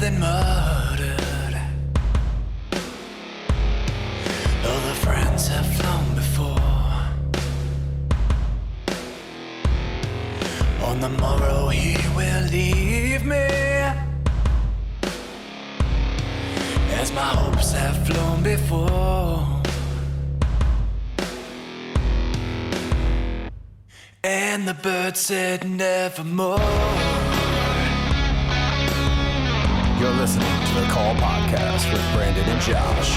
been murdered. All the friends have flown before. On the morrow he will leave me, as my hopes have flown before. And the bird said nevermore. You're listening to the Call Podcast with Brandon and Josh.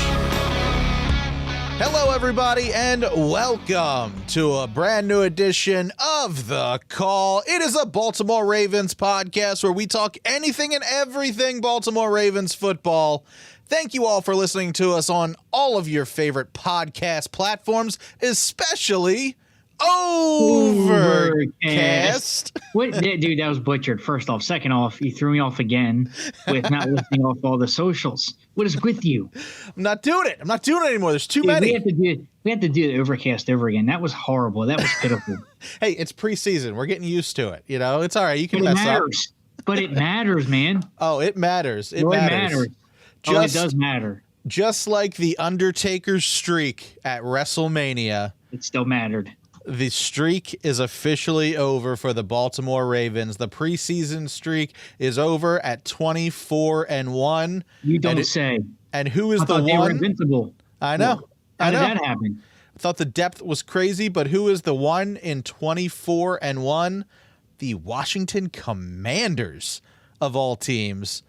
Hello, everybody, and welcome to a brand new edition of The Call. It is a Baltimore Ravens podcast where we talk anything and everything Baltimore Ravens football. Thank you all for listening to us on all of your favorite podcast platforms, especially Overcast. What, dude, that was butchered. First off. Second off, you threw me off again with not listing off all the socials. What is with you? I'm not doing it anymore. There's too many. We have to do the Overcast over again. That was horrible. That was pitiful. Hey, it's preseason. We're getting used to it. You know, it's all right. You can but mess up. But it matters, man. Oh, it matters. It matters. It does matter. Just like the Undertaker's streak at WrestleMania. It still mattered. The streak is officially over for the Baltimore Ravens. The preseason streak is over at 24-1. You don't say. And who is the one? They were invincible. I know. How did that happen? I thought the depth was crazy, but who is the one in 24-1? The Washington Commanders of all teams.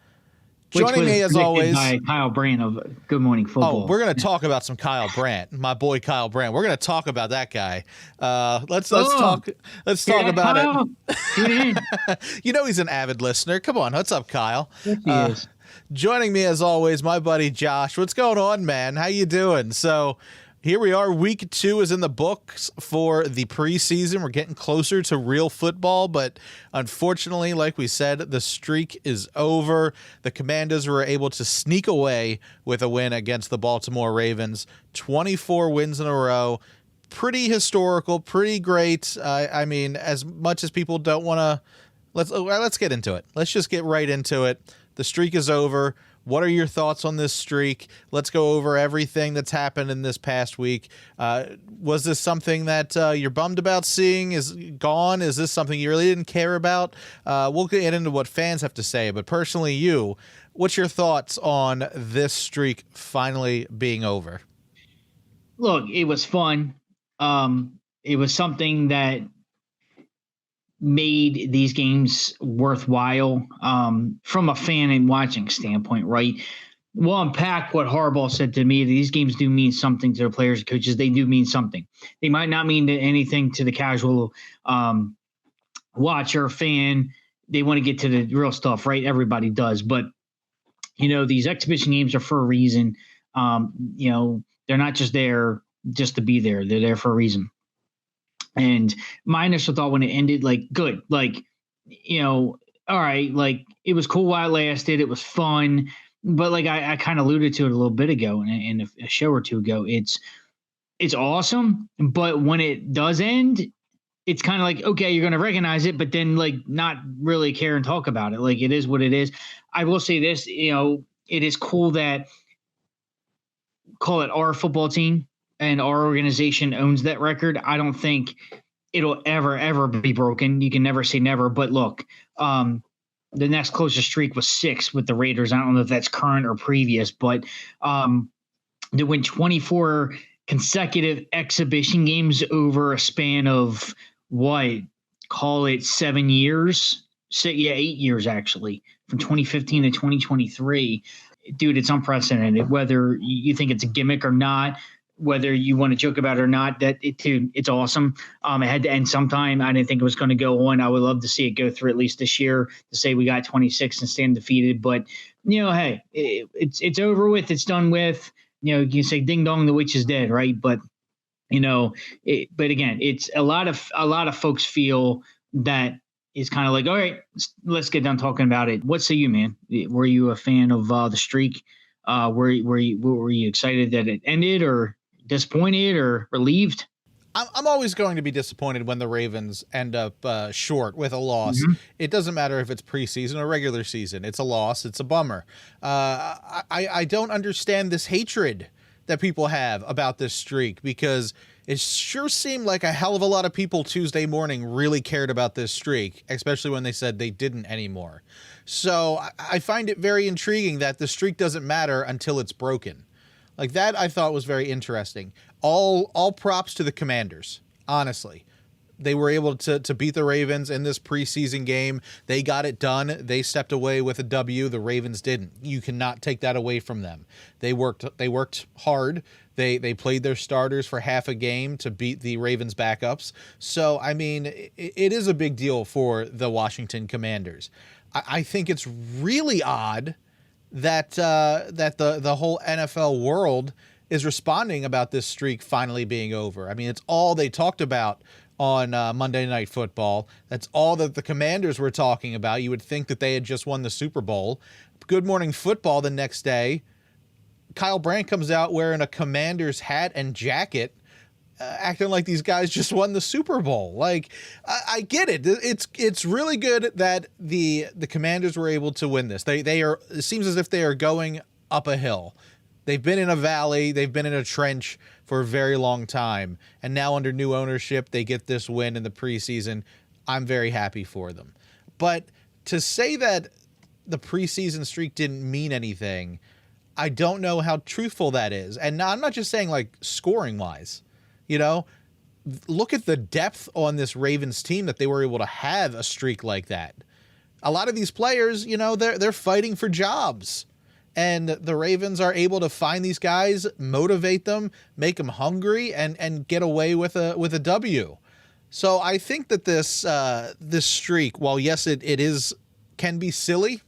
Joining me as always, by Kyle Brandt of Good Morning Football. Oh, we're going to talk about some Kyle Brandt, my boy Kyle Brandt. We're going to talk about that guy. Let's talk about it. You know he's an avid listener. Come on, what's up, Kyle? Yes, he is. Joining me as always, my buddy Josh. What's going on, man? How you doing? So here we are. Week 2 is in the books for the preseason. We're getting closer to real football, but unfortunately, like we said, the streak is over. The Commanders were able to sneak away with a win against the Baltimore Ravens. 24 wins in a row. Pretty historical, pretty great. I mean, as much as people don't want to, let's get into it. Let's just get right into it. The streak is over. What are your thoughts on this streak? Let's go over everything that's happened in this past week. Was this something that you're bummed about seeing is gone? Is this something you really didn't care about? We'll get into what fans have to say, but personally, what's your thoughts on this streak finally being over? Look, it was fun. It was something that made these games worthwhile from a fan and watching standpoint, right? We'll unpack what Harbaugh said to me. These games do mean something to the players and coaches. They do mean something. They might not mean anything to the casual watcher, fan. They want to get to the real stuff, right? Everybody does. But, these exhibition games are for a reason. They're not just there just to be there. They're there for a reason. And my initial thought when it ended, good, all right, it was cool while it lasted. It was fun. But I kind of alluded to it a little bit ago in a show or two ago, it's awesome. But when it does end, it's kind of okay, you're going to recognize it, but then not really care and talk about it. It is what it is. I will say this, it is cool that call it our football team and our organization owns that record. I don't think it'll ever be broken. You can never say never, but look, the next closest streak was 6 with the Raiders. I don't know if that's current or previous, but to win 24 consecutive exhibition games over a span of call it 7 years, 8 years actually, from 2015 to 2023. Dude, it's unprecedented. Whether you think it's a gimmick or not, whether you want to joke about it or not, it's awesome. It had to end sometime. I didn't think it was going to go on. I would love to see it go through at least this year to say we got 26 and stand defeated. But, hey, it's over with. It's done with. You can say ding dong, the witch is dead, right? But, but again, it's a lot of folks feel that it's kind of all right, let's get done talking about it. What say you, man? Were you a fan of the streak? Were you excited that it ended, or disappointed or relieved? I'm always going to be disappointed when the Ravens end up short with a loss. Mm-hmm. It doesn't matter if it's preseason or regular season. It's a loss. It's a bummer. I don't understand this hatred that people have about this streak, because it sure seemed like a hell of a lot of people Tuesday morning really cared about this streak, especially when they said they didn't anymore. So I find it very intriguing that the streak doesn't matter until it's broken. Like that, I thought was very interesting. All props to the Commanders, honestly. They were able to beat the Ravens in this preseason game. They got it done. They stepped away with a W. The Ravens didn't. You cannot take that away from them. They worked hard. They played their starters for half a game to beat the Ravens backups. So, I mean, it is a big deal for the Washington Commanders. I think it's really odd that the whole NFL world is responding about this streak finally being over. I mean, it's all they talked about on Monday Night Football. That's all that the Commanders were talking about. You would think that they had just won the Super Bowl. Good Morning Football the next day, Kyle Brandt comes out wearing a Commanders hat and jacket, acting like these guys just won the Super Bowl. Like, I get it. It's really good that the Commanders were able to win this. They are. It seems as if they are going up a hill. They've been in a valley. They've been in a trench for a very long time. And now under new ownership, they get this win in the preseason. I'm very happy for them. But to say that the preseason streak didn't mean anything, I don't know how truthful that is. And I'm not just saying like scoring wise, you know, look at the depth on this Ravens team that they were able to have a streak like that. A lot of these players, you know, they're fighting for jobs. And the Ravens are able to find these guys, motivate them, make them hungry, and get away with a W. So I think that this streak, while yes, it can be silly,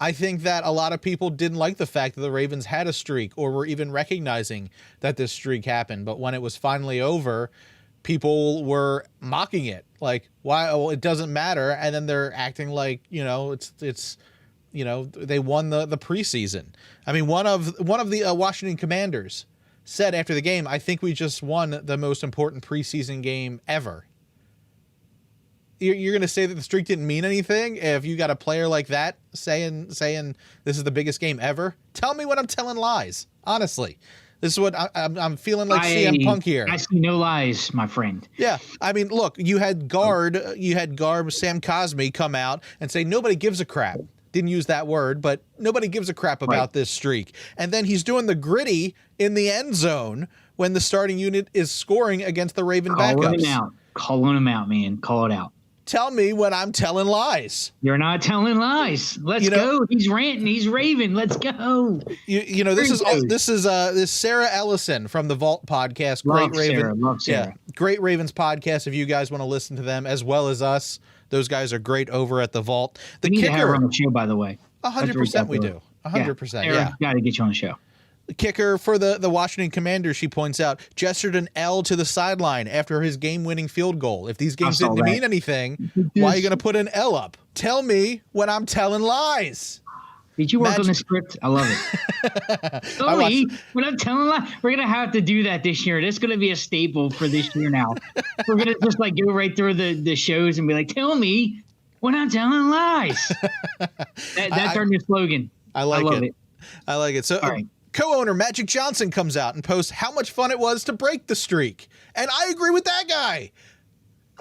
I think that a lot of people didn't like the fact that the Ravens had a streak or were even recognizing that this streak happened. But when it was finally over, people were mocking it, like, why? Well, it doesn't matter. And then they're acting like, you know, it's. You know, they won the preseason. I mean, one of the Washington Commanders said after the game, "I think we just won the most important preseason game ever." You're going to say that the streak didn't mean anything if you got a player like that saying this is the biggest game ever? Tell me when I'm telling lies. Honestly, this is what I'm feeling like CM Punk here. I see no lies, my friend. Yeah, I mean, look, you had Garb Sam Cosmi come out and say nobody gives a crap. Didn't use that word, but nobody gives a crap about this streak. And then he's doing the gritty in the end zone when the starting unit is scoring against the Raven backups. Calling him out, man. Call it out. Tell me when I'm telling lies. You're not telling lies. Let's go. He's ranting. He's raving. Let's go. You know, this is Sarah Ellison from the Vault podcast. Love Sarah. Yeah, great Ravens podcast. If you guys want to listen to them as well as us, those guys are great over at the Vault. We need to have her on the show, by the way. 100% we do. 100%. Yeah. Got to get you on the show. The kicker for the Washington Commanders, she points out, gestured an L to the sideline after his game-winning field goal. If these games didn't mean anything, why are you going to put an L up? Tell me when I'm telling lies. Did you work on the script? I love it. When I'm telling lies, we're going to have to do that this year. That's going to be a staple for this year now. We're going to just like go right through the shows and be like, tell me when I'm telling lies. That's our new slogan. I love it. I like it. So co-owner Magic Johnson comes out and posts how much fun it was to break the streak. And I agree with that guy.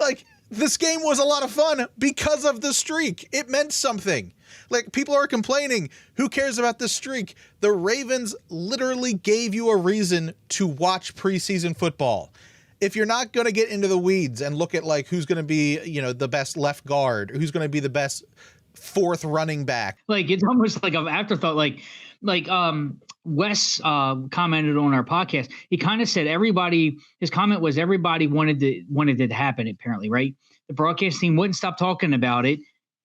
Like, this game was a lot of fun because of the streak. It meant something. Like, people are complaining. Who cares about this streak? The Ravens literally gave you a reason to watch preseason football. If you're not going to get into the weeds and look at, like, who's going to be, you know, the best left guard, who's going to be the best fourth running back. Like, it's almost like an afterthought. Like Wes commented on our podcast. He kind of said his comment was everybody wanted it to happen, apparently, right? The broadcast team wouldn't stop talking about it,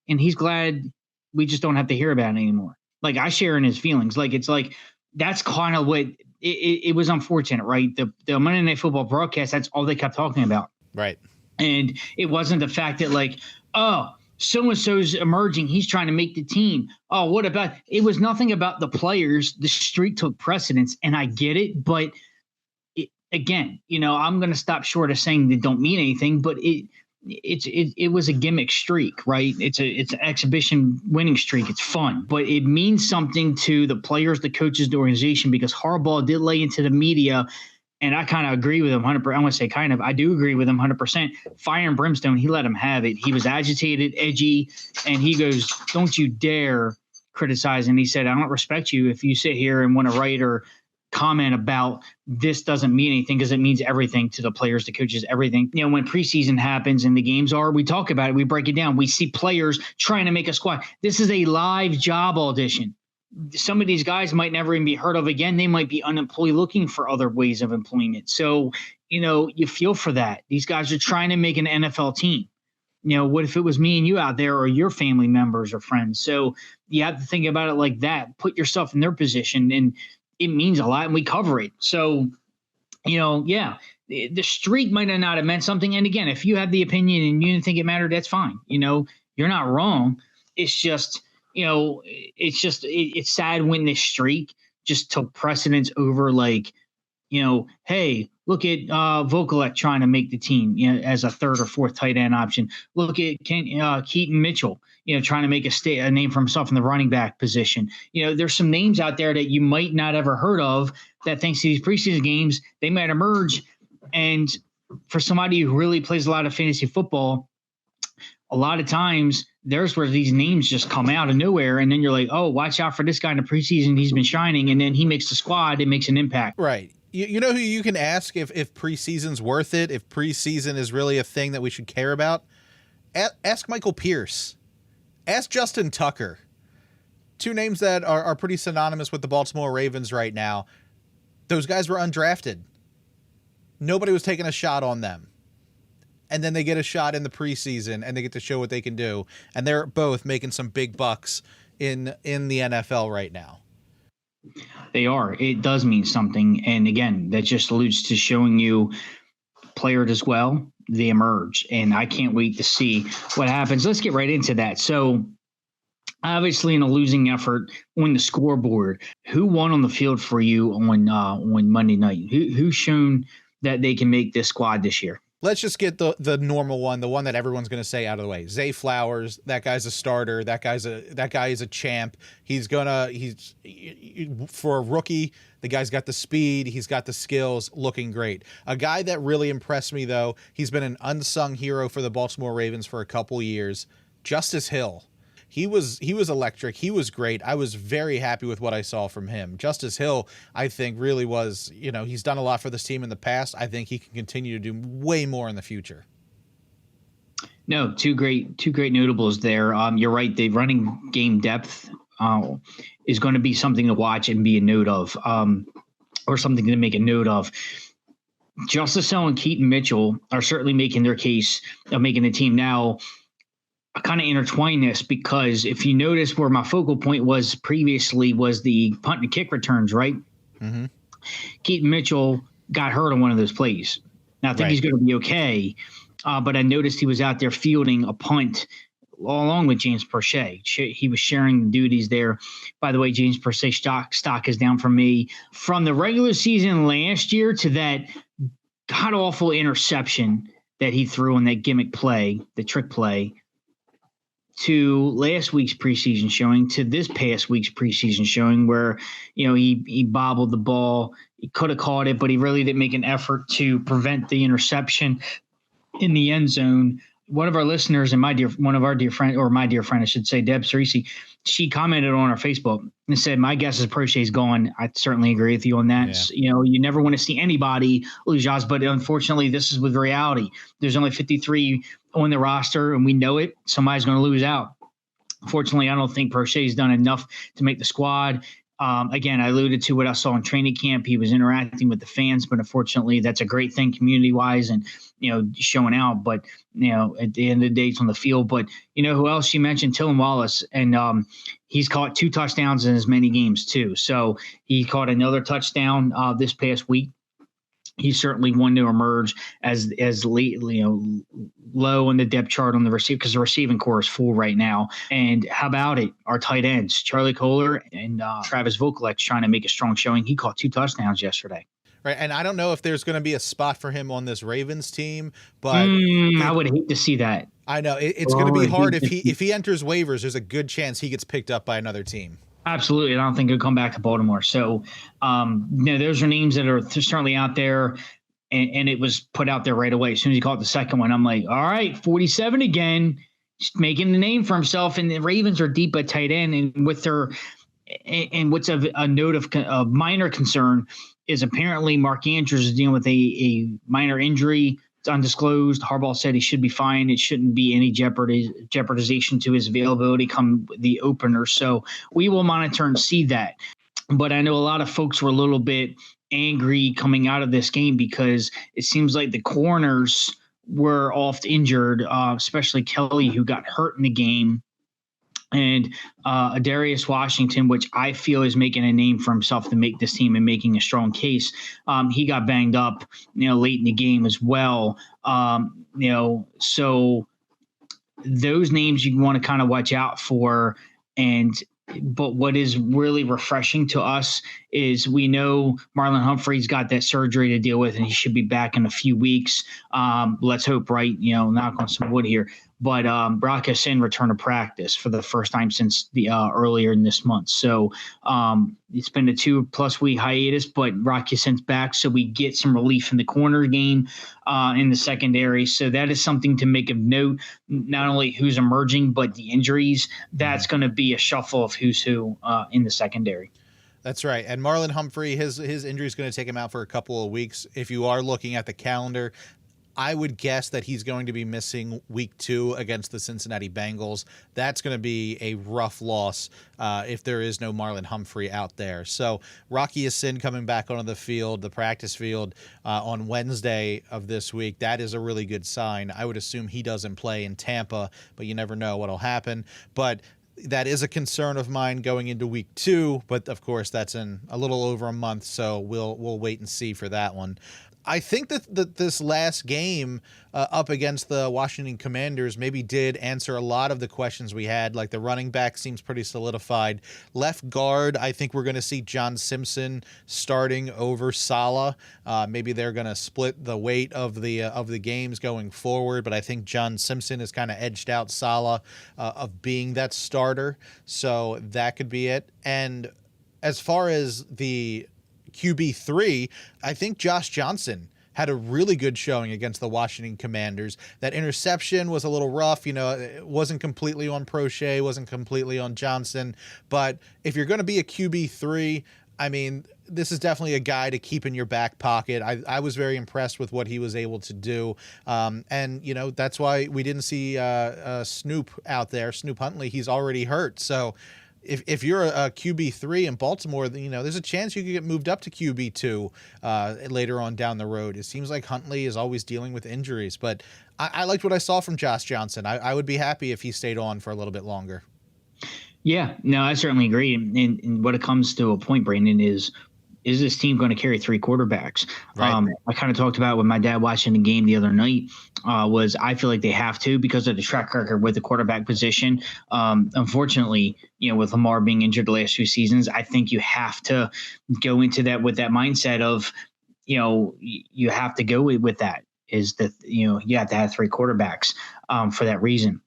and he's glad we just don't have to hear about it anymore. Like, I share in his feelings. Like, it's like, that's kind of what it was unfortunate, right? The Monday Night Football broadcast, that's all they kept talking about. Right. And it wasn't the fact that, like, oh, so-and-so's emerging. He's trying to make the team. Oh, what about – it was nothing about the players. The streak took precedence, and I get it, but again, I'm going to stop short of saying they don't mean anything, but it was a gimmick streak, right? It's an exhibition winning streak. It's fun, but it means something to the players, the coaches, the organization, because Harbaugh did lay into the media. And I kind of agree with him 100%. I want to say kind of. I do agree with him 100%. Fire and brimstone, he let him have it. He was agitated, edgy, and he goes, "Don't you dare criticize." And he said, "I don't respect you if you sit here and want to write or comment about this doesn't mean anything," because it means everything to the players, the coaches, everything. When preseason happens and the games are, we talk about it, we break it down. We see players trying to make a squad. This is a live job audition. Some of these guys might never even be heard of again. They might be unemployed looking for other ways of employment. So, you feel for that. These guys are trying to make an NFL team. What if it was me and you out there or your family members or friends? So you have to think about it like that. Put yourself in their position, and it means a lot, and we cover it. So, the streak might not have meant something. And again, if you have the opinion and you didn't think it mattered, that's fine. You're not wrong. It's just, it's sad when this streak just took precedence over hey, look at Vokalek trying to make the team, as a third or fourth tight end option. Look at Keaton Mitchell, trying to make a name for himself in the running back position. There's some names out there that you might not ever heard of that thanks to these preseason games, they might emerge. And for somebody who really plays a lot of fantasy football, a lot of times there's where these names just come out of nowhere. And then you're like, oh, watch out for this guy in the preseason. He's been shining. And then he makes the squad. It makes an impact. Right. You know who you can ask if preseason's worth it, if preseason is really a thing that we should care about? Ask Michael Pierce. Ask Justin Tucker. Two names that are pretty synonymous with the Baltimore Ravens right now. Those guys were undrafted. Nobody was taking a shot on them. And then they get a shot in the preseason and they get to show what they can do. And they're both making some big bucks in the NFL right now. They are. It does mean something. And again, that just alludes to showing you players as well. They emerge. And I can't wait to see what happens. Let's get right into that. So obviously in a losing effort on the scoreboard, who won on the field for you on Monday night? Who's shown that they can make this squad this year? Let's just get the normal one, the one that everyone's going to say out of the way. Zay Flowers, that guy's a starter. That guy is a champ. He's for a rookie, the guy's got the speed, he's got the skills, looking great. A guy that really impressed me though, he's been an unsung hero for the Baltimore Ravens for a couple years. Justice Hill. He was electric. He was great. I was very happy with what I saw from him. Justice Hill, I think, really was, he's done a lot for this team in the past. I think he can continue to do way more in the future. No, two great notables there. You're right. The running game depth is going to be something to watch and be a note of, or something to make a note of. Justice Hill and Keaton Mitchell are certainly making their case of making the team now. I kind of intertwine this because if you notice where my focal point was previously was the punt and kick returns, right? Mm-hmm. Keaton Mitchell got hurt on one of those plays. Now I think he's going to be okay, but I noticed he was out there fielding a punt along with James Prochet. He was sharing the duties there. By the way, James Prochet stock is down for me from the regular season last year to that god-awful interception that he threw on that gimmick play, the trick play, to last week's preseason showing, to this past week's preseason showing where, he bobbled the ball. He could have caught it, but he really didn't make an effort to prevent the interception in the end zone. One of our listeners and my dear friend, I should say, Deb Cerisi, she commented on our Facebook and said, my guess is Prochet's gone. I certainly agree with you on that. Yeah. You never want to see anybody lose jobs, but unfortunately this is with reality. There's only 53 on the roster and we know it. Somebody's going to lose out. Fortunately, I don't think Prochet's done enough to make the squad. Again, I alluded to what I saw in training camp. He was interacting with the fans, but unfortunately that's a great thing community-wise and, showing out. But, at the end of the day, it's on the field. But, who else you mentioned? Tillon Wallace. And he's caught 2 touchdowns in as many games, too. So he caught another touchdown this past week. He's certainly one to emerge as late, low on the depth chart on the receive because the receiving core is full right now. And how about it? Our tight ends, Charlie Kohler and Travis Vokalek, trying to make a strong showing. He caught 2 touchdowns yesterday. Right, and I don't know if there's going to be a spot for him on this Ravens team, but I would hate to see that. I know it's going to be hard if he enters waivers. There's a good chance he gets picked up by another team. Absolutely, I don't think he'll come back to Baltimore. So, those are names that are certainly out there, and it was put out there right away. As soon as he called the second one, I'm like, all right, 47 again, just making the name for himself. And the Ravens are deep at tight end, and with their and what's a note of minor concern is apparently Mark Andrews is dealing with a minor injury. It's undisclosed. Harbaugh said he should be fine. It shouldn't be any jeopardization to his availability come the opener. So we will monitor and see that. But I know a lot of folks were a little bit angry coming out of this game because it seems like the corners were oft injured, especially Kelly, who got hurt in the game. And Darius Washington, which I feel is making a name for himself to make this team and making a strong case. He got banged up, late in the game as well. So those names you want to kind of watch out for. But what is really refreshing to us is we know Marlon Humphrey's got that surgery to deal with, and he should be back in a few weeks. Let's hope, right? Knock on some wood here. But Brock Ya-Sin returned to practice for the first time since the earlier in this month. So it's been a 2+ week hiatus, but Brock Ya-Sin's back, so we get some relief in the corner game in the secondary. So that is something to make of note. Not only who's emerging, but the injuries. That's going to be a shuffle of who's who in the secondary. That's right. And Marlon Humphrey, his injury is going to take him out for a couple of weeks. If you are looking at the calendar, I would guess that he's going to be missing week 2 against the Cincinnati Bengals. That's going to be a rough loss if there is no Marlon Humphrey out there. So Rocky Ya-Sin coming back onto the field, the practice field on Wednesday of this week, that is a really good sign. I would assume he doesn't play in Tampa, but you never know what'll happen. But that is a concern of mine going into week 2, but of course that's in a little over a month, so we'll wait and see for that one. I think that this last game up against the Washington Commanders maybe did answer a lot of the questions we had. Like the running back seems pretty solidified. Left guard, I think we're going to see John Simpson starting over Saleh. Maybe they're going to split the weight of the games going forward, but I think John Simpson has kind of edged out Saleh of being that starter. So that could be it. And as far as the QB3, I think Josh Johnson had a really good showing against the Washington Commanders. That interception was a little rough. It wasn't completely on Prochet, wasn't completely on Johnson. But if you're going to be a QB3, I mean, this is definitely a guy to keep in your back pocket. I was very impressed with what he was able to do. And that's why we didn't see Snoop out there. Snoop Huntley, he's already hurt. So if you're a QB3 in Baltimore, there's a chance you could get moved up to QB2 later on down the road. It seems like Huntley is always dealing with injuries, but I liked what I saw from Josh Johnson. I would be happy if he stayed on for a little bit longer. Yeah, no, I certainly agree. And what it comes to a point, Brandon, is this team going to carry 3 quarterbacks? Right. I kind of talked about with my dad watching the game the other night was I feel like they have to because of the track record with the quarterback position. Unfortunately, with Lamar being injured the last 2 seasons, I think you have to go into that with that mindset of, you have to go with that is that, you have to have 3 quarterbacks for that reason.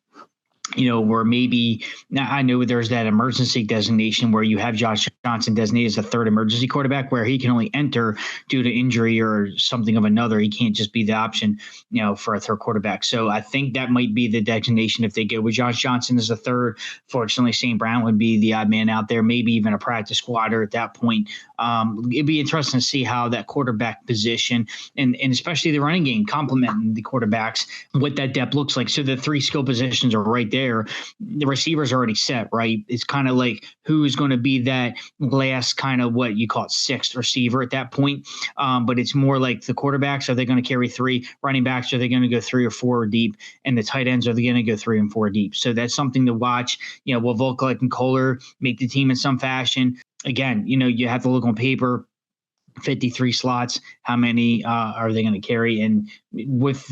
Where maybe now I know there's that emergency designation where you have Josh Johnson designated as a 3rd emergency quarterback where he can only enter due to injury or something of another. He can't just be the option, for a 3rd quarterback. So I think that might be the designation if they go with Josh Johnson as a 3rd. Fortunately, St. Brown would be the odd man out there, maybe even a practice squatter at that point. It'd be interesting to see how that quarterback position and especially the running game complementing the quarterbacks, what that depth looks like. So the 3 skill positions are right there. The receivers are already set, right? It's kind of like who's going to be that last kind of what you call it 6th receiver at that point. But it's more like the quarterbacks, are they going to carry 3? Running backs, are they going to go 3 or 4 deep? And the tight ends, are they going to go 3 and 4 deep? So that's something to watch. Will Volklich and Kohler make the team in some fashion? Again, you have to look on paper. 53 slots. How many are they going to carry? And with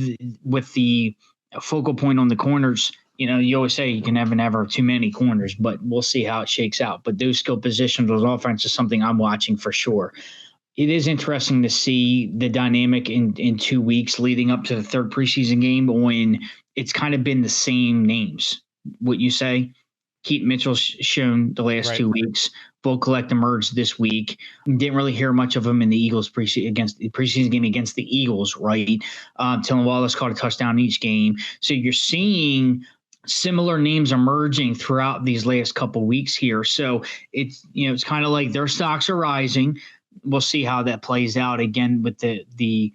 the focal point on the corners, you always say you can never have too many corners, but we'll see how it shakes out. But those skill positions, those offense is something I'm watching for sure. it is interesting to see the dynamic in 2 weeks leading up to the third preseason game when it's kind of been the same names. What you say? Keaton Mitchell's shown the last Right. 2 weeks. Bull Collect emerged this week. Didn't really hear much of him in the Eagles preseason game against the Eagles, right? Dylan Wallace caught a touchdown in each game. So you're seeing similar names emerging throughout these last couple weeks here. So it's kind of like their stocks are rising. We'll see how that plays out again with the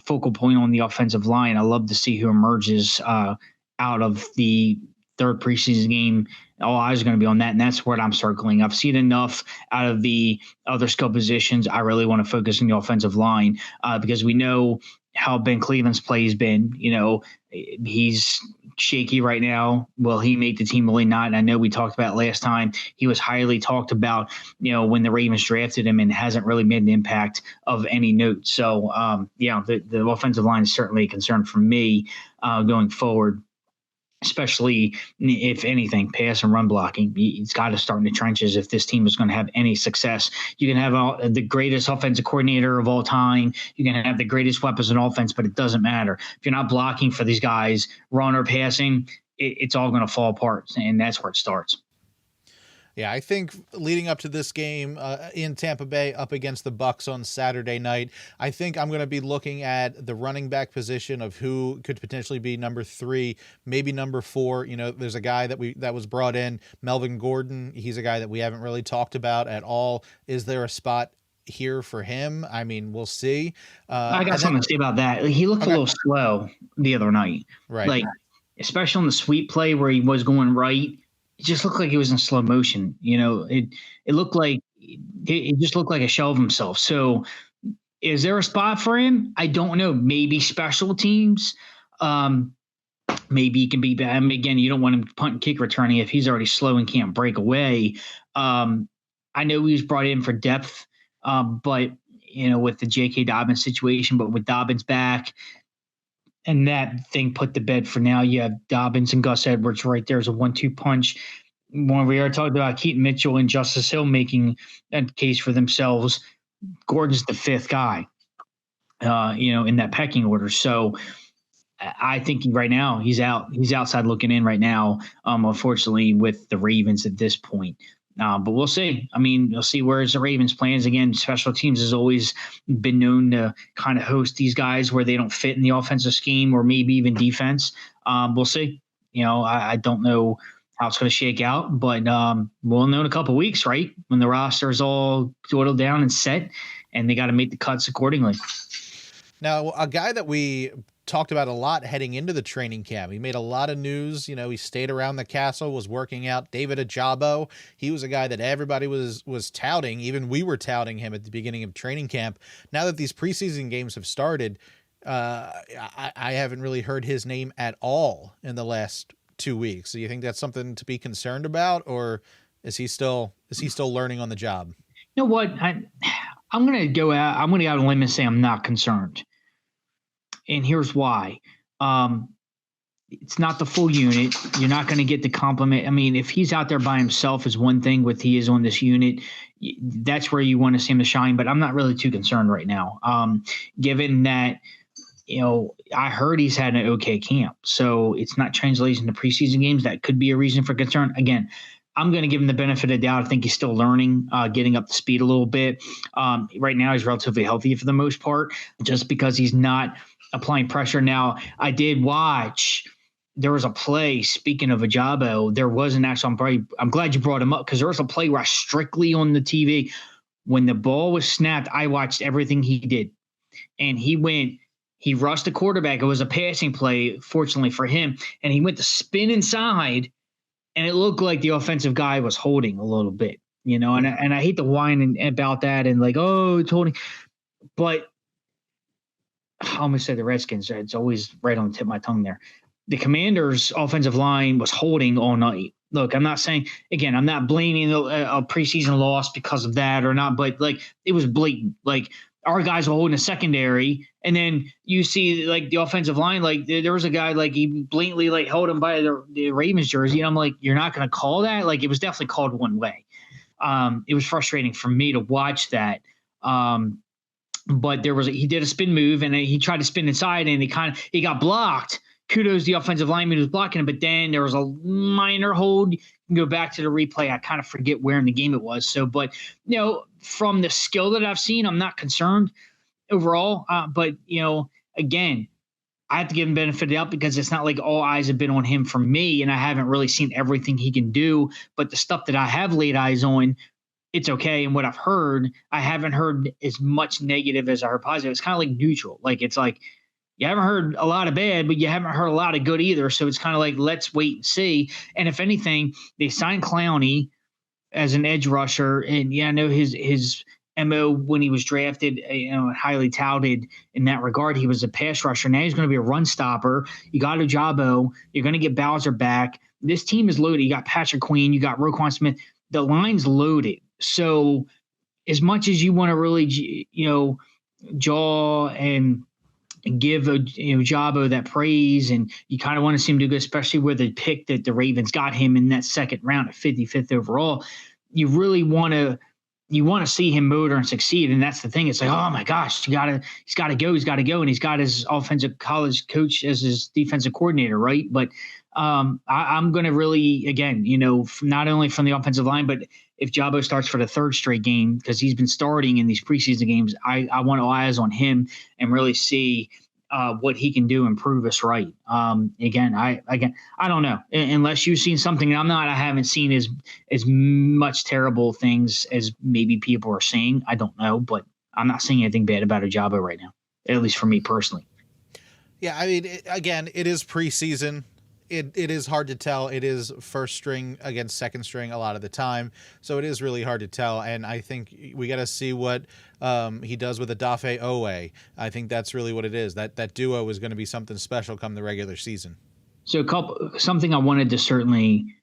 focal point on the offensive line. I love to see who emerges out of the third preseason game. All eyes are going to be on that, and that's what I'm circling. I've seen enough out of the other skill positions. I really want to focus on the offensive line because we know how Ben Cleveland's play has been. He's shaky right now. Will he make the team? Will he not? And I know we talked about last time. He was highly talked about, when the Ravens drafted him, and hasn't really made an impact of any note. So, the offensive line is certainly a concern for me going forward. Especially if anything, pass and run blocking. It's got to start in the trenches if this team is going to have any success. You can have the greatest offensive coordinator of all time. You can have the greatest weapons in offense, but it doesn't matter. If you're not blocking for these guys, run or passing, it's all going to fall apart, and that's where it starts. Yeah, I think leading up to this game in Tampa Bay up against the Bucs on Saturday night, I think I'm going to be looking at the running back position of who could potentially be number 3, maybe number 4. There's a guy that was brought in, Melvin Gordon. He's a guy that we haven't really talked about at all. Is there a spot here for him? I mean, we'll see. I got something to say about that. He looked a little slow the other night. Right. Like, especially on the sweep play where he was going right. It just looked like he was in slow motion. It looked like it just looked like a shell of himself. So is there a spot for him? I don't know. Maybe special teams. Maybe he can be bad. I mean, again, you don't want him punt and kick returning if he's already slow and can't break away. I know he was brought in for depth, but with the J.K. Dobbins situation, but with Dobbins back, and that thing put to bed for now. You have Dobbins and Gus Edwards right there as a 1-2 punch. When we are talking about Keaton Mitchell and Justice Hill making a case for themselves, Gordon's the 5th guy, in that pecking order. So I think right now he's out. He's outside looking in right now, unfortunately, with the Ravens at this point. But we'll see. I mean, we'll see where's the Ravens' plans. Again, special teams has always been known to kind of host these guys where they don't fit in the offensive scheme or maybe even defense. We'll see. I don't know how it's going to shake out, but we'll know in a couple of weeks, right? When the roster is all whittled down and set, and they got to make the cuts accordingly. Now, a guy that we talked about a lot heading into the training camp. He made a lot of news. He stayed around the castle, was working out. David Ajabo. He was a guy that everybody was touting. Even we were touting him at the beginning of training camp. Now that these preseason games have started, I haven't really heard his name at all in the last 2 weeks. Do you think that's something to be concerned about, or is he still learning on the job? You know what? I'm going to go out. I'm going to go out on a limb and say I'm not concerned. And here's why. It's not the full unit. You're not going to get the compliment. I mean, if he's out there by himself is one thing, with he is on this unit, that's where you want to see him to shine. But I'm not really too concerned right now, given that, I heard he's had an okay camp. So it's not translating to preseason games. That could be a reason for concern. Again, I'm going to give him the benefit of the doubt. I think he's still learning, getting up to speed a little bit. Right now, he's relatively healthy for the most part, just because he's not applying pressure. Now, I did watch. There was a play, speaking of Ajabo, there was an actual, I'm glad you brought him up, because there was a play where I strictly on the TV, when the ball was snapped, I watched everything he did. And he rushed the quarterback. It was a passing play, fortunately for him. And he went to spin inside, and it looked like the offensive guy was holding a little bit, and I hate to whine about that and like, oh, it's holding. But I almost said the Redskins. It's always right on the tip of my tongue there. The Commanders' offensive line was holding all night. Look, I'm not saying, again, I'm not blaming a preseason loss because of that or not, but like it was blatant. Like our guys were holding a secondary, and then you see like the offensive line, like there was a guy like he blatantly like held him by the Ravens jersey, and I'm like, you're not going to call that? Like it was definitely called one way. It was frustrating for me to watch that. but he did a spin move and he tried to spin inside and he got blocked. Kudos the offensive lineman who was blocking him, but then there was a minor hold. You can go back to the replay. I kind of forget where in the game it was. So, but from the skill that I've seen, I'm not concerned overall. But again, I have to give him benefit of the doubt because it's not like all eyes have been on him from me, and I haven't really seen everything he can do. But the stuff that I have laid eyes on, it's okay. And what I've heard, I haven't heard as much negative as I heard positive. It's kind of like neutral. It's like you haven't heard a lot of bad, but you haven't heard a lot of good either. So it's kind of like, let's wait and see. And if anything, they signed Clowney as an edge rusher. And I know his MO when he was drafted, highly touted in that regard. He was a pass rusher. Now he's going to be a run stopper. You got Ojabo. You're going to get Bowser back. This team is loaded. You got Patrick Queen. You got Roquan Smith. The line's loaded. So as much as you want to really, jaw and give Ojabo that praise, and you kind of want to see him do good, especially with the pick that the Ravens got him in that second round at 55th overall. You really want to see him motor and succeed, and that's the thing. It's like, oh my gosh, he's got to go, and he's got his offensive college coach as his defensive coordinator, right? But I'm going to really, again, not only from the offensive line, but if Jabo starts for the third straight game, because he's been starting in these preseason games, I want all eyes on him and really see what he can do and prove us right. Again, I don't know. Unless you've seen something I haven't seen as much terrible things as maybe people are saying. I don't know, but I'm not saying anything bad about Ojabo right now, at least for me personally. Yeah, I mean, it is preseason. It is hard to tell. It is first string against second string a lot of the time, so it is really hard to tell. And I think we got to see what he does with Odafe Owe. I think that's really what it is. That duo is going to be something special come the regular season. So something I wanted to certainly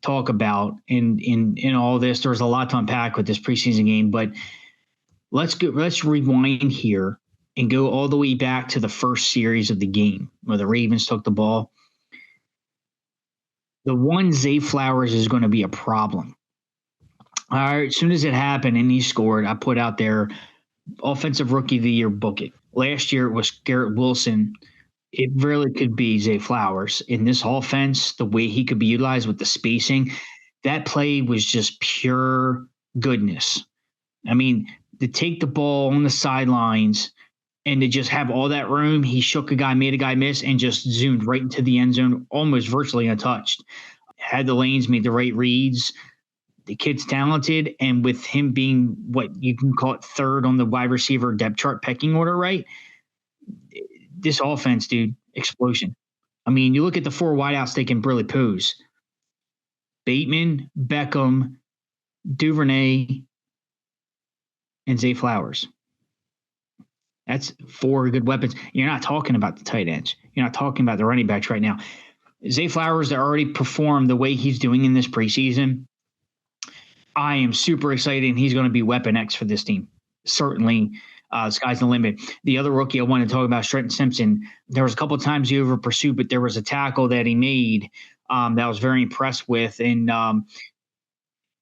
talk about in all this. There's a lot to unpack with this preseason game, but let's rewind here and go all the way back to the first series of the game where the Ravens took the ball. The one Zay Flowers is going to be a problem. All right, as soon as it happened and he scored, I put out there, Offensive Rookie of the Year, book it. Last year it was Garrett Wilson. It really could be Zay Flowers. In this offense, the way he could be utilized with the spacing, that play was just pure goodness. I mean, to take the ball on the sidelines and to just have all that room, he shook a guy, made a guy miss, and just zoomed right into the end zone, almost virtually untouched. Had the lanes, made the right reads. The kid's talented, and with him being what you can call it third on the wide receiver depth chart pecking order, right? This offense, dude, explosion. I mean, you look at the four wideouts they can really pose. Bateman, Beckham, Duvernay, and Zay Flowers. That's four good weapons. You're not talking about the tight ends. You're not talking about the running backs right now. Zay Flowers that already performed the way he's doing in this preseason, I am super excited, and he's going to be Weapon X for this team. Certainly, sky's the limit. The other rookie I want to talk about, Trenton Simpson, there was a couple of times he over pursued, but there was a tackle that he made that I was very impressed with. And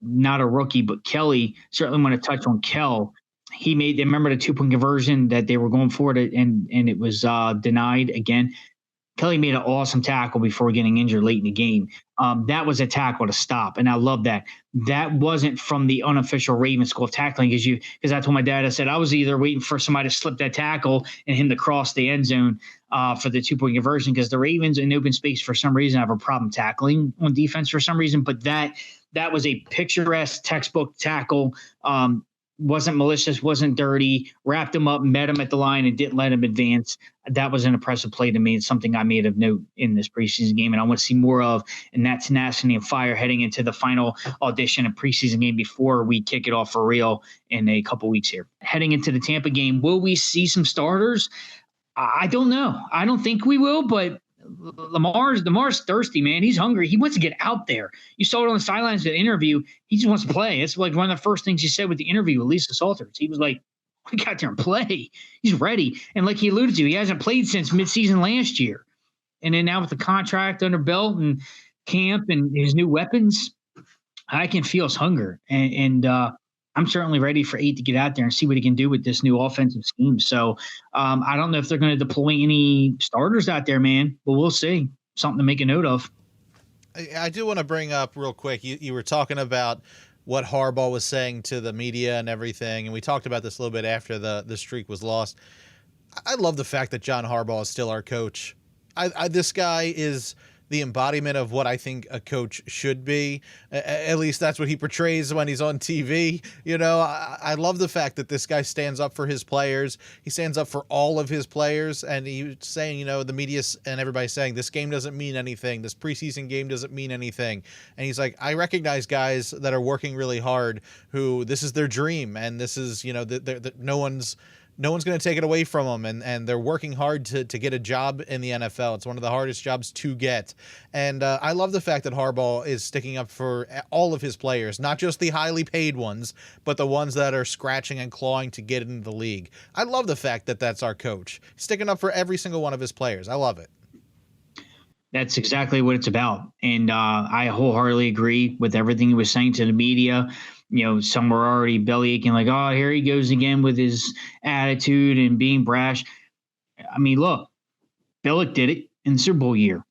not a rookie, but Kelly, certainly want to touch on Kel. He made, remember the 2-point conversion that they were going for it, and it was denied again. Kelly made an awesome tackle before getting injured late in the game. That was a tackle to stop, and I love that. That wasn't from the unofficial Ravens school of tackling, because I told my dad, I said I was either waiting for somebody to slip that tackle and him to cross the end zone for the 2-point conversion, because the Ravens in open space for some reason have a problem tackling on defense for some reason. But that was a picturesque textbook tackle. Wasn't malicious, wasn't dirty, wrapped him up, met him at the line, and didn't let him advance. That was an impressive play to me. It's something I made of note in this preseason game, and I want to see more of, and that tenacity and fire heading into the final audition and preseason game before we kick it off for real in a couple weeks here. Heading into the Tampa game, will we see some starters? I don't know. I don't think we will, but Lamar's thirsty, man. He's hungry. He wants to get out there. You saw it on the sidelines of the interview. He just wants to play. It's like one of the first things he said with the interview with Lisa Salters. He was like, we got there and play. He's ready. And like he alluded to, he hasn't played since midseason last year. And then now with the contract under belt and camp and his new weapons, I can feel his hunger. And I'm certainly ready for 8 to get out there and see what he can do with this new offensive scheme. So I don't know if they're going to deploy any starters out there, man, but we'll see. Something to make a note of. I do want to bring up real quick. You were talking about what Harbaugh was saying to the media and everything, and we talked about this a little bit after the streak was lost. I love the fact that John Harbaugh is still our coach. This guy is the embodiment of what I think a coach should be. At least that's what he portrays when he's on TV. You know, I love the fact that this guy stands up for his players. He stands up for all of his players. And he's saying, you know, the media and everybody's saying this game doesn't mean anything. This preseason game doesn't mean anything. And he's like, I recognize guys that are working really hard who this is their dream. And this is, you know, no one's going to take it away from them, and they're working hard to get a job in the NFL. It's one of the hardest jobs to get. And I love the fact that Harbaugh is sticking up for all of his players, not just the highly paid ones, but the ones that are scratching and clawing to get into the league. I love the fact that that's our coach, sticking up for every single one of his players. I love it. That's exactly what it's about. And I wholeheartedly agree with everything he was saying to the media. You know, some were already belly aching, like, oh, here he goes again with his attitude and being brash. I mean, look, Billick did it in the Super Bowl year.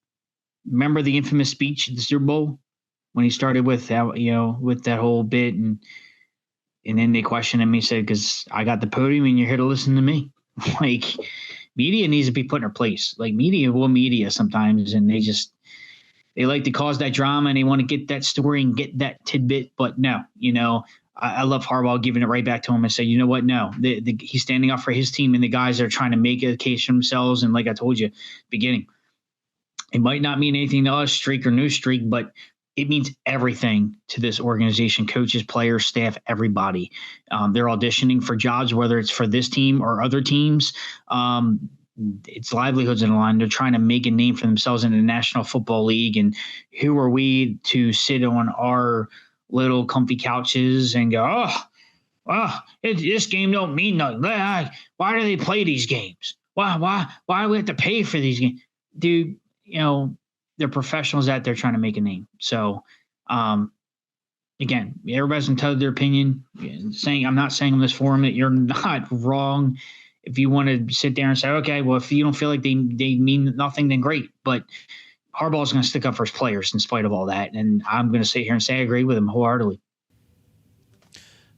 Remember the infamous speech at the Super Bowl when he started with that, you know, with that whole bit, and then they questioned him. He said, "Because I got the podium and you're here to listen to me." Like, media needs to be put in their place. Like, media sometimes, and they like to cause that drama and they want to get that story and get that tidbit. But no, you know, I love Harbaugh giving it right back to him and say, you know what? No, he's standing up for his team and the guys that are trying to make a case for themselves. And like I told you, beginning, it might not mean anything to us, streak or no streak, but it means everything to this organization, coaches, players, staff, everybody. They're auditioning for jobs, whether it's for this team or other teams. It's livelihoods in the line. They're trying to make a name for themselves in the National Football League. And who are we to sit on our little comfy couches and go, this game don't mean nothing. Why do they play these games? Why do we have to pay for these games? Dude, you know, they're professionals out there trying to make a name. So, again, everybody's entitled to their opinion. I'm not saying on this forum that you're not wrong. If you want to sit there and say, okay, well, if you don't feel like they mean nothing, then great. But Harbaugh's going to stick up for his players in spite of all that. And I'm going to sit here and say I agree with him wholeheartedly.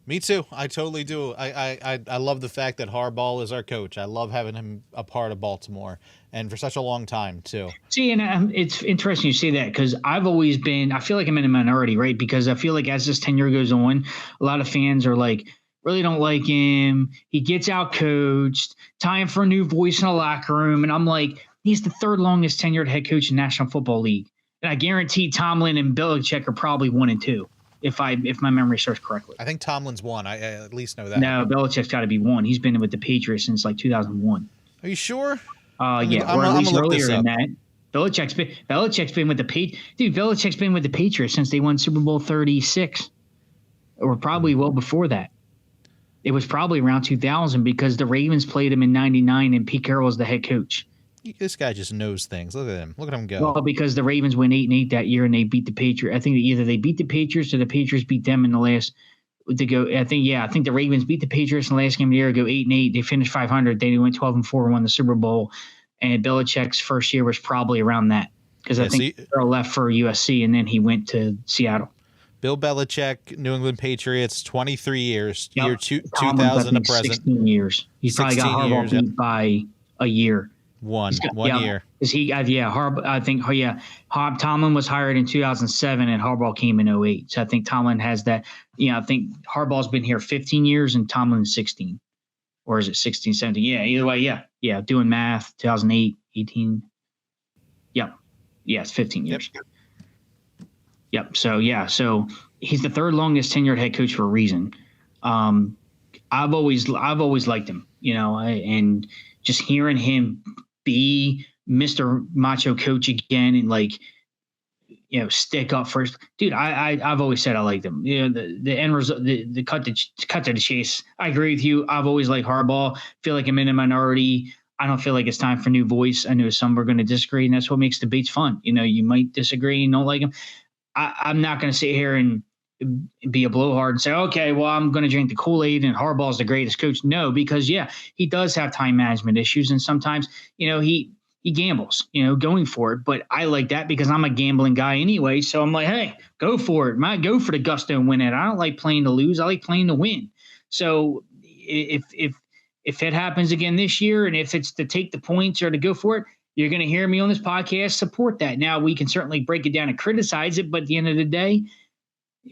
Me too. I totally do. I love the fact that Harbaugh is our coach. I love having him a part of Baltimore, and for such a long time too. See, and it's interesting you say that, because I feel like I'm in a minority, right? Because I feel like as this tenure goes on, a lot of fans are like, really don't like him. He gets out coached. Time for a new voice in the locker room. And I'm like, he's the third longest tenured head coach in the National Football League. And I guarantee Tomlin and Belichick are probably 1 and 2. If my memory serves correctly. I think Tomlin's 1. I at least know that. No, Belichick's got to be 1. He's been with the Patriots since like 2001. Are you sure? Yeah, or at least earlier than that. Belichick's been with the Patriots. Dude, Belichick's been with the Patriots since they won Super Bowl 36, or probably well before that. It was probably around 2000 because the Ravens played him in '99 and Pete Carroll was the head coach. This guy just knows things. Look at him. Look at him go. Well, because the Ravens went 8-8 that year and they beat the Patriots. I think either they beat the Patriots or the Patriots beat them in the last to go. I think the Ravens beat the Patriots in the last game of the year, go 8-8. They finished 500. Then they went 12-4 and won the Super Bowl. And Belichick's first year was probably around that, because I think Carroll left for USC and then he went to Seattle. Bill Belichick, New England Patriots, 23 years, Yep. year 2000 to present. 16 years. He's probably got Harbaugh beat by a year. One year. Is he? Tomlin was hired in 2007 and Harbaugh came in 2008. So I think Tomlin has that. I think Harbaugh's been here 15 years and Tomlin 16. Or is it 16, 17? Yeah, either way, yeah. Doing math, 2008, 18. Yep. Yeah, it's 15 years. Yep. So he's the third longest tenured head coach for a reason. I've always liked him, and just hearing him be Mr. Macho Coach again and stick up first. Dude, I've always said I liked him. The end result, the cut to the chase. I agree with you. I've always liked Harbaugh. Feel like I'm in a minority. I don't feel like it's time for a new voice. I know some are going to disagree, and that's what makes debates fun. You might disagree and don't like him. I'm not going to sit here and be a blowhard and say, okay, well, I'm going to drink the Kool-Aid and Harbaugh's the greatest coach. No, because he does have time management issues. And sometimes, he gambles, going for it. But I like that because I'm a gambling guy anyway. So I'm like, hey, go for it. Go for the gusto and win it. I don't like playing to lose. I like playing to win. So if it happens again this year, and if it's to take the points or to go for it, you're going to hear me on this podcast support that. Now, we can certainly break it down and criticize it, but at the end of the day,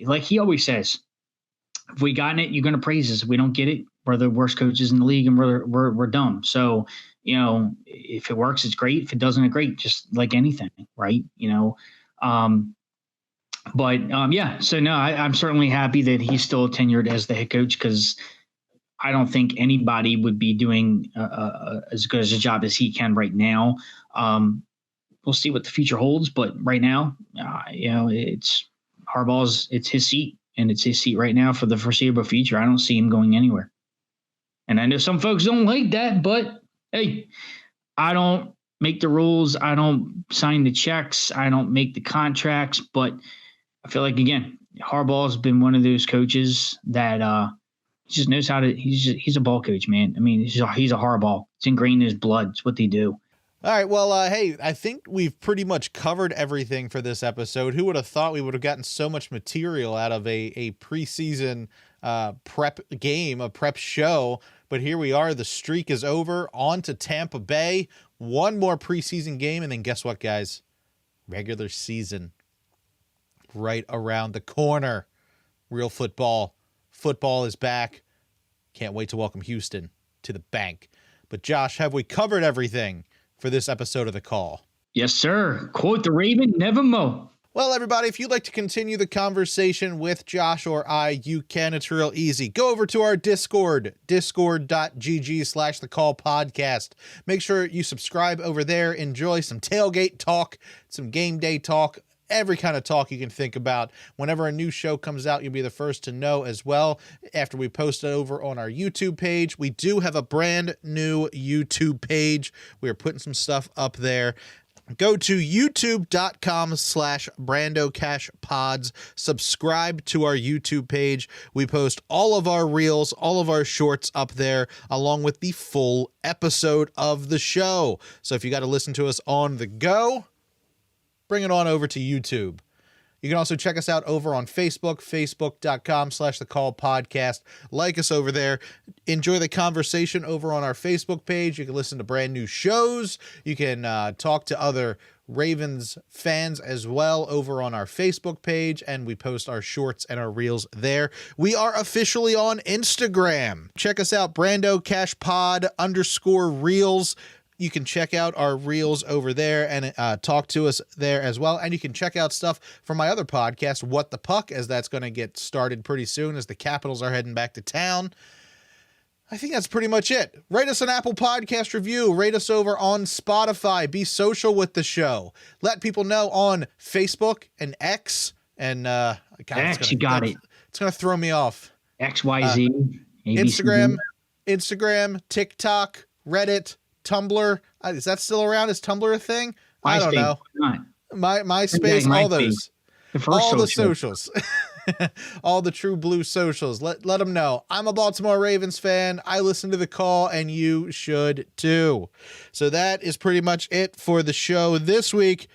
like he always says, if we gotten it, you're going to praise us. If we don't get it, we're the worst coaches in the league, and we're dumb. So, if it works, it's great. If it doesn't, it's great. Just like anything, right? So no, I'm certainly happy that he's still tenured as the head coach, because I don't think anybody would be doing as good as a job as he can right now. We'll see what the future holds, but right now, it's Harbaugh's. It's his seat, and it's his seat right now for the foreseeable future. I don't see him going anywhere. And I know some folks don't like that, but hey, I don't make the rules. I don't sign the checks. I don't make the contracts. But I feel like, again, Harbaugh's been one of those coaches that he just knows how to. He's a ball coach, man. I mean, he's a Harbaugh. It's ingrained in his blood. It's what they do. All right. Well, hey, I think we've pretty much covered everything for this episode. Who would have thought we would have gotten so much material out of a preseason prep game, a prep show? But here we are. The streak is over. On to Tampa Bay. One more preseason game, and then guess what, guys? Regular season right around the corner. Real football. Football is back. Can't wait to welcome Houston to the bank. But Josh, have we covered everything for this episode of The Call? Yes, sir. Quote the Raven, nevermore. Well, everybody, if you'd like to continue the conversation with Josh or I, you can. It's real easy. Go over to our Discord, discord.gg/The Call Podcast. Make sure you subscribe over there. Enjoy some tailgate talk, some game day talk, every kind of talk you can think about. Whenever a new show comes out, you'll be the first to know as well. After we post it over on our YouTube page, we do have a brand new YouTube page. We are putting some stuff up there. Go to youtube.com/BrandoCashPods. Subscribe to our YouTube page. We post all of our reels, all of our shorts up there, along with the full episode of the show. So if you got to listen to us on the go, bring it on over to YouTube. You can also check us out over on Facebook, facebook.com/The Call Podcast. Like us over there. Enjoy the conversation over on our Facebook page. You can listen to brand new shows. You can talk to other Ravens fans as well over on our Facebook page, and we post our shorts and our reels there. We are officially on Instagram. Check us out, BrandoCashPod_reels. You can check out our reels over there and talk to us there as well. And you can check out stuff from my other podcast, What the Puck, as that's going to get started pretty soon as the Capitals are heading back to town. I think that's pretty much it. Rate us an Apple Podcast review. Rate us over on Spotify. Be social with the show. Let people know on Facebook and X. And God, X, you got it. It's going to throw me off. XYZ. Instagram, TikTok, Reddit, Tumblr. Is that still around? Is Tumblr a thing? I don't know. MySpace, all those. All the socials. All the true blue socials. Let them know. I'm a Baltimore Ravens fan. I listen to The Call, and you should too. So that is pretty much it for the show this week.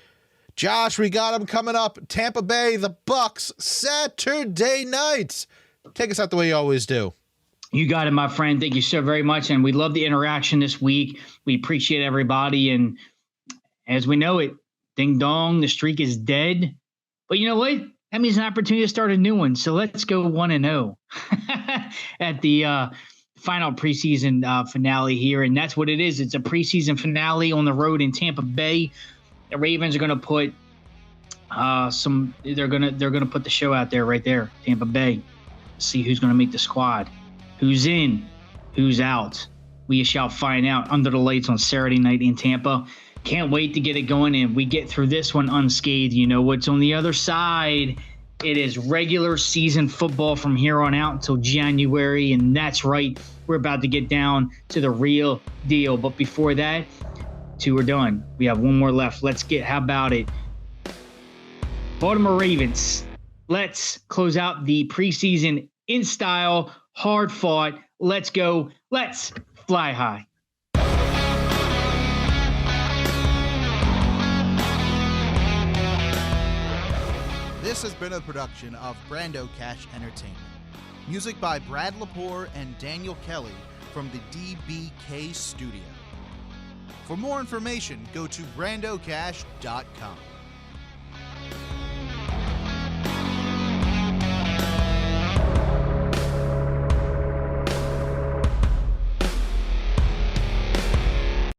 Josh, we got them coming up. Tampa Bay, the Bucks, Saturday night. Take us out the way you always do. You got it, my friend. Thank you so very much. And we love the interaction this week. We appreciate everybody. And as we know it, ding dong, the streak is dead. But you know what? That means an opportunity to start a new one. So let's go 1-0 at the final preseason finale here. And that's what it is. It's a preseason finale on the road in Tampa Bay. The Ravens are going to put they're going to put the show out there right there, Tampa Bay. See who's going to make the squad. Who's in, who's out. We shall find out under the lights on Saturday night in Tampa. Can't wait to get it going, and we get through this one unscathed. You know what's on the other side. It is regular season football from here on out until January, and that's right. We're about to get down to the real deal. But before that, 2 are done. We have 1 more left. How about it? Baltimore Ravens. Let's close out the preseason in style, hard fought. Let's go. Let's fly high. This has been a production of Brando Cash Entertainment. Music by Brad Lepore and Daniel Kelly from the DBK Studio. For more information, go to brandocash.com.